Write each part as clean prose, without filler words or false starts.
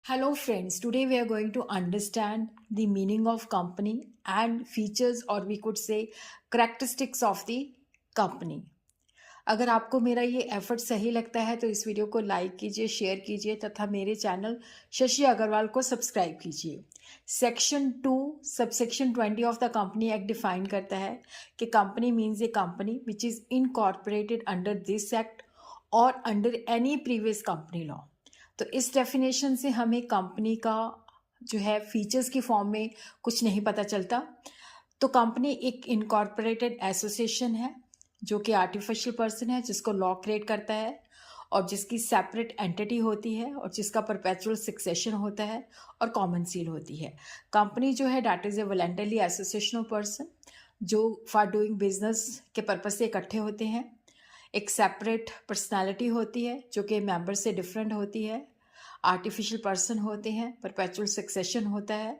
Hello friends, today we are going to understand the meaning of company and features or we could say characteristics of the company. अगर आपको मेरा ये effort सही लगता है तो इस वीडियो को लाइक कीजिए, शेयर कीजिए तथा मेरे चैनल शशि अग्रवाल को सब्सक्राइब कीजिए। Section 2 subsection 20 of the company act define करता है कि company means a company which is incorporated under this act और under any previous company law. तो इस डेफिनेशन से हमें कंपनी का जो है फीचर्स की फॉर्म में कुछ नहीं पता चलता। तो कंपनी एक इनकॉर्पोरेटेड एसोसिएशन है जो कि आर्टिफिशियल पर्सन है जिसको लॉ क्रिएट करता है और जिसकी सेपरेट एंटिटी होती है और जिसका परपेचुअल सक्सेशन होता है और कॉमन सील होती है। कंपनी जो है that is a voluntary association of person जो फॉर डूइंग बिजनेस के पर्पज से इकट्ठे होते हैं। एक सेपरेट पर्सनालिटी होती है जो कि मेंबर से डिफरेंट होती है, आर्टिफिशियल पर्सन होते हैं, परपेचुअल सक्सेशन होता है।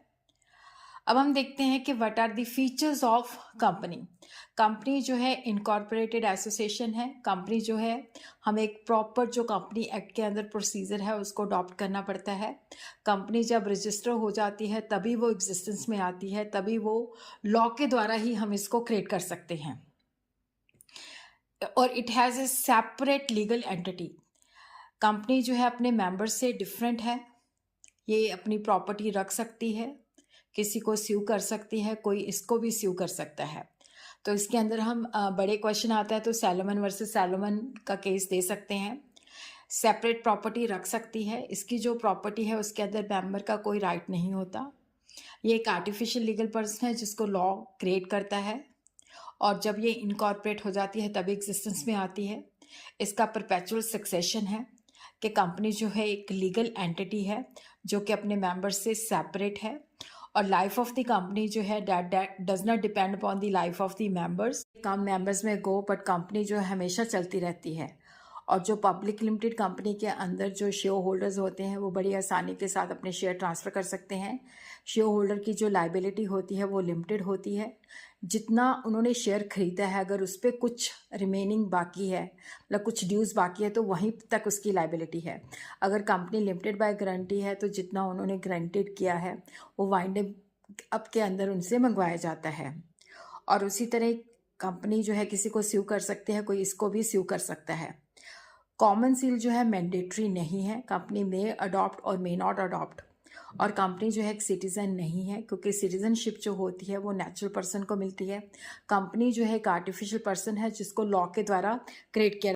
अब हम देखते हैं कि what are the features of company. Company जो है इनकॉर्पोरेटेड एसोसिएशन है। कंपनी जो है हमें एक प्रॉपर जो कंपनी एक्ट के अंदर प्रोसीजर है उसको अडॉप्ट करना पड़ता है। कंपनी जब रजिस्टर हो जाती है तभी वो एग्जिस्टेंस में आती है, तभी वो लॉ के द्वारा ही हम इसको क्रिएट कर सकते हैं। और it has a separate legal entity. Company जो है अपने मेंबर्स से डिफरेंट है। ये अपनी प्रॉपर्टी रख सकती है, किसी को स्यू कर सकती है, कोई इसको भी स्यू कर सकता है। तो इसके अंदर हम बड़े क्वेश्चन आता है तो सैलोमन वर्सेस सैलोमन का केस दे सकते हैं। सेपरेट प्रॉपर्टी रख सकती है, इसकी जो प्रॉपर्टी है उसके अंदर मेंबर का कोई राइट नहीं होता। ये एक आर्टिफिशियल लीगल पर्सन है जिसको लॉ क्रिएट करता है और जब ये इनकॉर्पोरेट हो जाती है तभी एग्जिस्टेंस में आती है। इसका परपेचुअल सक्सेशन है कि कंपनी जो है एक लीगल एंटिटी है जो कि अपने मेंबर्स से सेपरेट है और लाइफ ऑफ द कंपनी जो है that does not depend upon the life of the members. Come members में गो बट कंपनी जो है हमेशा चलती रहती है। और जो पब्लिक लिमिटेड कंपनी के अंदर जो शेयर होल्डर्स होते हैं वो बड़ी आसानी के साथ अपने शेयर ट्रांसफ़र कर सकते हैं। शेयर होल्डर की जो लाइबिलिटी होती है वो लिमिटेड होती है। जितना उन्होंने शेयर खरीदा है अगर उस पर कुछ रिमेनिंग बाकी है, मतलब कुछ ड्यूज़ बाकी है, तो वहीं तक उसकी लाइबिलिटी है। अगर कंपनी लिमिटेड बाय गारंटी है तो जितना उन्होंने गारंटेड किया है वो वाइंड अप के अंदर उनसे मंगवाया जाता है। और उसी तरह कंपनी जो है किसी को स्यू कर सकते हैं, कोई इसको भी स्यू कर सकता है। कॉमन सील जो है मैंडेटरी नहीं है, कंपनी में अडॉप्ट और मे नॉट अडॉप्ट। और कंपनी जो है एक सिटीज़न नहीं है क्योंकि सिटीज़नशिप जो होती है वो नेचुरल पर्सन को मिलती है। कंपनी जो है एक आर्टिफिशियल पर्सन है जिसको लॉ के द्वारा क्रिएट किया